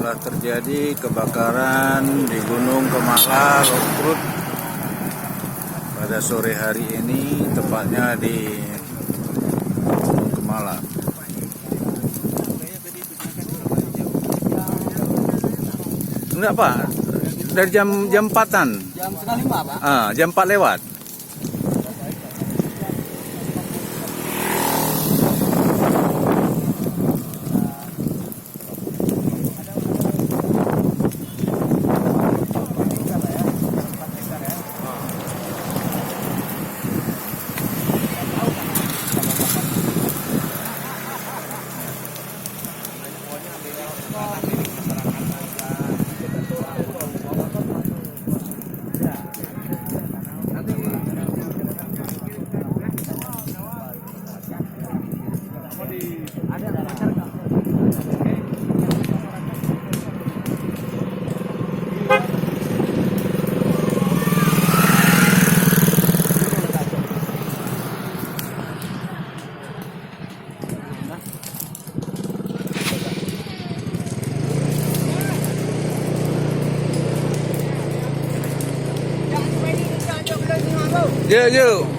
telah terjadi kebakaran di Gunung Kemala, Lokrut pada sore hari ini, tepatnya di Gunung Kemala. Enggak Pak, dari jam 4-an. Jam setengah 5 Pak. Jam 4 lewat. Yuk.